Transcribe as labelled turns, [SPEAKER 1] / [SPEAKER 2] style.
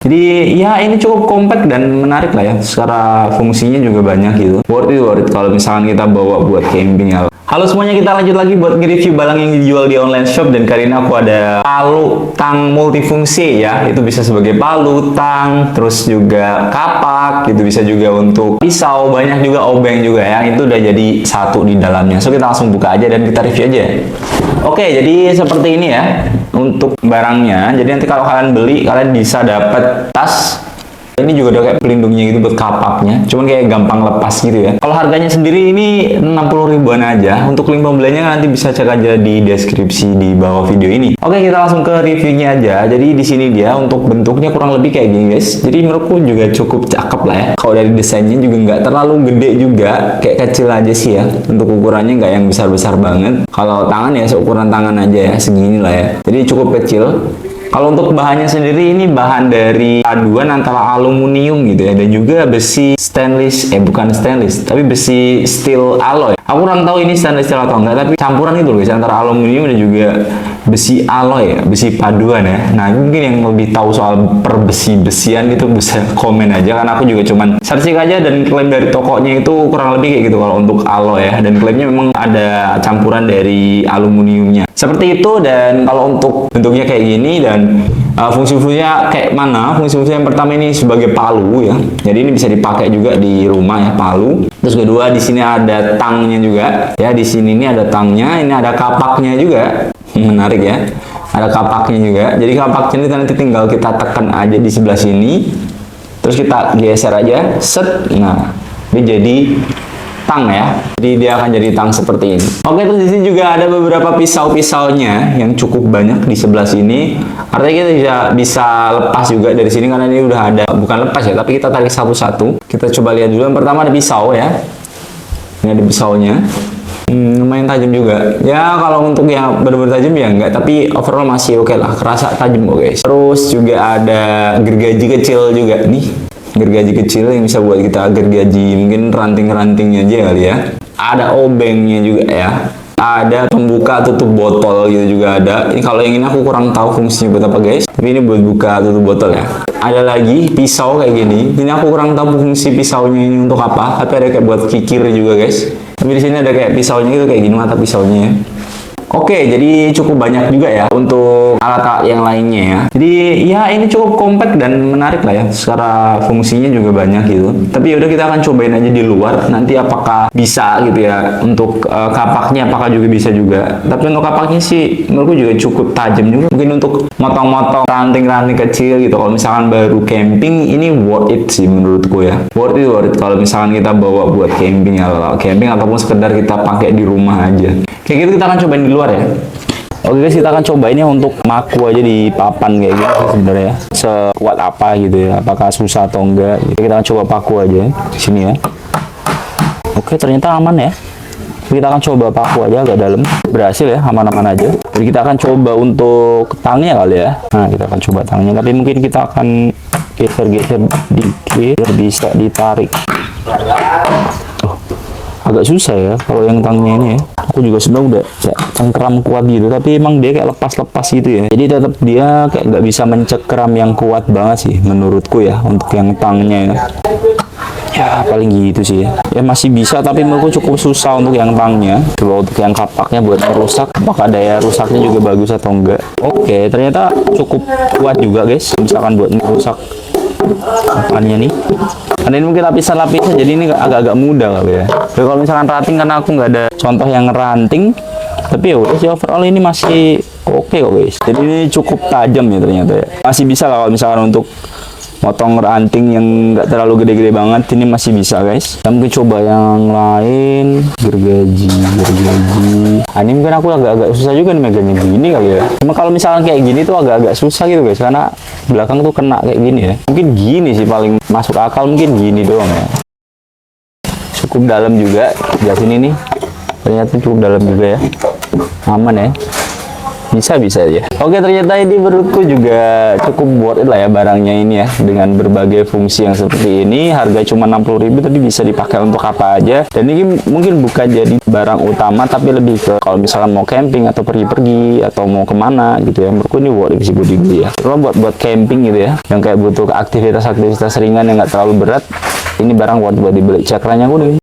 [SPEAKER 1] Jadi ya ini cukup compact dan menarik lah ya. Secara fungsinya juga banyak gitu. Worth it kalau misalkan kita bawa buat camping ya. Halo semuanya, kita lanjut lagi buat nge-review barang yang dijual di online shop. Dan kali ini aku ada palu tang multifungsi ya. Itu bisa sebagai palu, tang, terus juga kapak, gitu bisa juga untuk pisau, banyak juga obeng juga ya. Itu udah jadi satu di dalamnya. So kita langsung buka aja dan kita review aja. Oke, jadi seperti ini ya untuk barangnya. Jadi nanti kalau kalian beli, kalian bisa dapat tas. Ini juga ada kayak pelindungnya gitu buat kapaknya. Cuman kayak gampang lepas gitu ya. Kalau harganya sendiri ini 60 ribuan aja. Untuk link pembeliannya nanti bisa cek aja di deskripsi di bawah video ini. Oke, kita langsung ke reviewnya aja. Jadi di sini dia untuk bentuknya kurang lebih kayak gini guys. Jadi menurutku juga cukup cakep lah ya. Kalau dari desainnya juga nggak terlalu gede juga, kayak kecil aja sih ya. Untuk ukurannya nggak yang besar-besar banget. Kalau tangan ya seukuran tangan aja ya, segini lah ya. Jadi cukup kecil. Kalau untuk bahannya sendiri ini bahan dari paduan antara aluminium gitu ya, dan juga besi stainless, bukan stainless, tapi besi steel alloy. Aku kurang tahu ini stainless steel atau enggak, tapi campuran itu loh guys, antara aluminium dan juga besi alloy ya, besi paduan ya. Nah mungkin yang lebih tahu soal perbesi-besian itu bisa komen aja, karena aku juga cuman searching aja dan klaim dari tokonya itu kurang lebih kayak gitu kalau untuk alloy ya, dan klaimnya memang ada campuran dari aluminiumnya. Seperti itu. Dan kalau untuk bentuknya kayak gini dan fungsi-fungsinya kayak mana? Fungsi-fungsi yang pertama ini sebagai palu ya. Jadi ini bisa dipakai juga di rumah ya, palu. Terus kedua di sini ada tangnya juga. Ya, di sini ini ada tangnya, ini ada kapaknya juga. Menarik ya. Ada kapaknya juga. Jadi kapaknya ini nanti tinggal kita tekan aja di sebelah sini. Terus kita geser aja, set. Nah, ini jadi tang ya. Jadi dia akan jadi tang seperti ini. Oke, terus di sini juga ada beberapa pisau-pisaunya yang cukup banyak di sebelah sini. Artinya kita bisa lepas juga dari sini karena ini udah ada, bukan lepas ya, tapi kita tarik satu-satu. Kita coba lihat dulu. Yang pertama ada pisau ya. Ini ada pisaunya. Lumayan tajam juga. Ya kalau untuk yang benar-benar tajam ya enggak, tapi overall masih oke lah. Kerasa tajam kok guys. Terus juga ada gergaji kecil juga nih. Gergaji kecil yang bisa buat kita gergaji mungkin ranting-rantingnya aja kali ya. Ada obengnya juga ya. Ada pembuka tutup botol gitu juga ada. Ini kalau yang ini aku kurang tahu fungsinya buat apa guys, tapi ini buat buka tutup botol ya. Ada lagi pisau kayak gini. Ini aku kurang tahu fungsi pisaunya ini untuk apa, tapi ada kayak buat kikir juga guys. Tapi di sini ada kayak pisaunya gitu, kayak gini mata pisaunya ya. Oke, jadi cukup banyak juga ya untuk alat-alat yang lainnya ya. Jadi ya ini cukup compact dan menarik lah ya. Secara fungsinya juga banyak gitu. Tapi yaudah kita akan cobain aja di luar. Nanti apakah bisa gitu ya. Untuk kapaknya apakah juga bisa juga. Tapi untuk kapaknya sih menurutku juga cukup tajam juga. Mungkin untuk motong-motong ranting-ranting kecil gitu. Kalau misalkan baru camping ini worth it sih menurutku ya. Worth it kalau misalkan kita bawa buat camping ya. Camping ataupun sekedar kita pakai di rumah aja. Kayak gitu kita akan cobain di luar ya. Oke guys, kita akan cobainnya untuk maku aja di papan kayak gitu sebenarnya. Sekuat apa gitu ya, apakah susah atau enggak gitu. Kita akan coba paku aja di sini ya. Oke, ternyata aman ya. Kita akan coba paku aja agak dalam. Berhasil ya, aman-aman aja. Jadi kita akan coba untuk tangnya kali ya. Nah, kita akan coba tangnya, tapi mungkin kita akan geser-geser dikit biar bisa ditarik. Agak susah ya kalau yang tangnya ini ya. Aku juga sebenarnya udah kayak cengkeram kuat gitu, tapi emang dia kayak lepas-lepas gitu ya. Jadi tetap dia kayak nggak bisa mencengkeram yang kuat banget sih menurutku ya untuk yang tangnya ya. Ya paling gitu sih ya. Ya masih bisa, tapi menurutku cukup susah untuk yang tangnya. Coba untuk yang kapaknya buat merusak, apakah daya rusaknya juga bagus atau enggak. Oke, ternyata cukup kuat juga guys. Misalkan buat merusak papannya nih. Karena ini mungkin lapisan-lapisan, jadi ini agak-agak mudah kali ya. Jadi kalau misalkan ranting, karena aku nggak ada contoh yang ranting, tapi ya udah sih overall ini masih oke kok guys. Jadi ini cukup tajam ya ternyata ya. Masih bisa lah kalau misalkan untuk motong ranting yang nggak terlalu gede-gede banget, ini masih bisa guys. Kita mungkin coba yang lain, gergaji. Nah, ini mungkin aku agak-agak susah juga nih megangnya gini kali ya. Cuma kalau misalkan kayak gini tuh agak-agak susah gitu guys, karena belakang tuh kena kayak gini ya. Mungkin gini sih paling masuk akal, mungkin gini doang ya. Cukup dalam juga, di sini nih. Ternyata cukup dalam juga ya. Aman ya. bisa aja. Oke, ternyata ini menurutku juga cukup worth it lah ya barangnya ini ya, dengan berbagai fungsi yang seperti ini. Harga cuma 60.000 tapi bisa dipakai untuk apa aja, dan ini mungkin bukan jadi barang utama tapi lebih ke kalau misalkan mau camping atau pergi-pergi atau mau kemana gitu ya. Menurutku ini worth it sih buat gue ya, terutama buat camping gitu ya, yang kayak butuh aktivitas ringan yang nggak terlalu berat. Ini barang buat dibeli. Cakranya kuning.